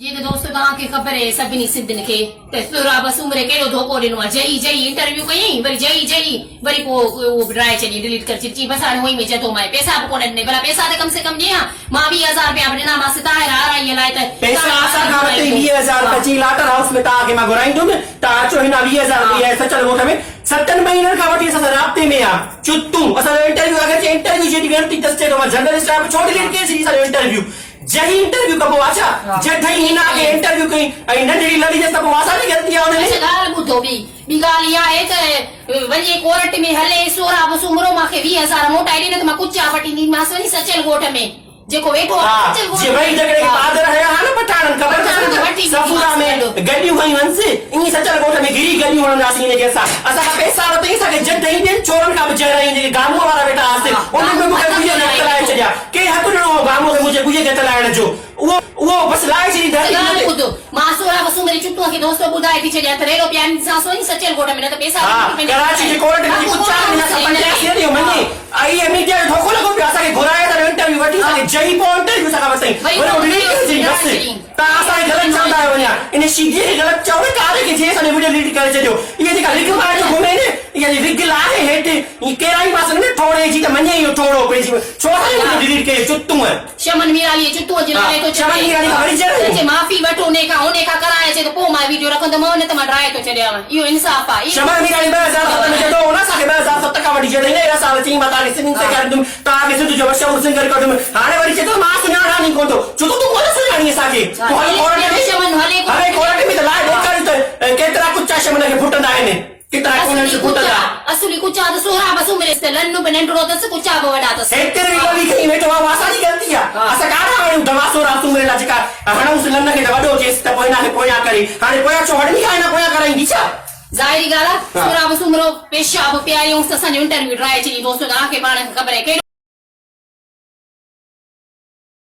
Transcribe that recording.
ये तो दोस्तों तव्हांखे ख़बर आहे सभिनी सिंधियुनि खे त सुरा बस उमिरि कहिड़ो धोखो ॾिनो आहे जई जई इंटरव्यू कयईं वरी जई वरी पोइ उहो ड्राए छॾी डिलीट करे चिची बस हाणे हुई में चए थो मां पैसा बि कोन ॾिने भला पैसा त कम से कम ॾियां मां 20,000 रुपया बि ॾिनामांसि तव्हांजे आराईअ लाइ त पैसा असां खां वठी 20,000 रुपया लाटर हाउस में तव्हांखे मां घुराईंदुमि तव्हां अचो हिन 20,000 रुपया सचल ॻोठ में 7 महीननि खां वठी असां राब्ते में आहे चुतूं असांजो इंटरव्यू अगरि इंटरव्यू जी ॻणती दस्ते थो मां जर्नलिस्ट आहियां छो डिलीट कई छॾी असांजो इंटरव्यू जही इंटरव्यू कबो अच्छा जॾहिं हिन आगे इंटरव्यू कई ऐं नंढड़ी लड़ी जे त पोइ असांजी ग़लती आहे हुन में ॻाल्हि ॿुधो ॿी ॻाल्हि इहा आहे त वञी कोर्ट में हले सोरा बस उमिरो मूंखे 20,000 मोटाए ॾिने त मां कुचा वठींदीमांसि वञी सचल ॻोठ में जेको वेठो आहे जे भई झगड़े के पादर है हा न पठाणन ख़बर अथसि सफुरा में गड्डियूं हयूं हंस इन सचल ॻोठ में गिरी गड्डियूं हणंदासीं इन के असां खां पैसा वठी सके जॾहिं ॿियनि चोरनि खां बि जहिड़ा जेके गामो वारा वेठा हुआसीं उन्हनि में मूंखे गुजे खे तलाए छॾिया के हक़ ॾिनो गामो खे मुंहिंजे गुजे खे तलाइण जो उहो बस लाए छॾी ॻाल्हि ॿुधो मां सोरा बस उमिरि चुटूअ खे दोस्तो ॿुधाए थी छॾियां त रेलो पिया ॾींदीसांसि वञी सचल ॻोठ में न त पैसा कराची जे कोर्ट में कुझु न असां 85 ॾियो मनी आई मीडिया जो धोखो लॻो पियो असांखे घुराए त इंटरव्यू वठी सके जई पोइ इंटरव्यू सां वरितईं वरी डिलीट करे छॾी बस तव्हां असांखे ग़लति चवंदा आहियो वञा इन सीधे खे ग़लति चओ न कारे खे जे असांजो वीडियो डिलीट करे छॾियो इहा जेका रिग मार जो घुमे न इहा रिग आहे हेठि ई कहिड़ा ई पासे न थोरे जी त मञे इहो थोरो पंहिंजी छो असांजो डिलीट कयो चुतूं शमन मीराली चुतूअ जे नाले तो शमन मीराली वरी जे माफ़ी वठो ने का कराए अचे त पोइ मां वीडियो रखंदमि न त मां ड्राए थो छॾियांव इहो इंसाफ़ आहे शमन मीराली 2007 में जॾो न असांखे 2007 खां वठी जॾहिं न साल चई मां तव्हांखे सिंधिंग से कंदुमि तव्हांखे सिंध जो मशहूरु सिंगर कंदुमि हाणे वरी चए थो मां सुञाणा नी कोन थो छो तूं कोन सुञाणी असांखे हले कोर्ट में त लाइ ॾेखारियो त केतिरा कुचा शमन खे फुटंदा आहिनि केतिरा कोन फुटंदा असली कुचा त सोरा बस उमिरि त लन्नू बि नंढड़ो अथसि कुचा बि वॾा अथसि हेतिरी लवी खई वेठो आहे असांजी ग़लती आहे असां काॾा वञूं दवा सोरा उमिरि लाइ जेका हणूंसि लन खे त वॾो चएसि त पोइ हिनखे पोयां करे हाणे पोयां छो वॾी खां हिन पोयां कराईंदी छा ज़ाहिरी ॻाल्हि आहे सोरा बस उमिरो पेशाब पियारियूं असांजो इंटरव्यू ड्राए छॾी दोस्तो तव्हांखे पाण खे ख़बर आहे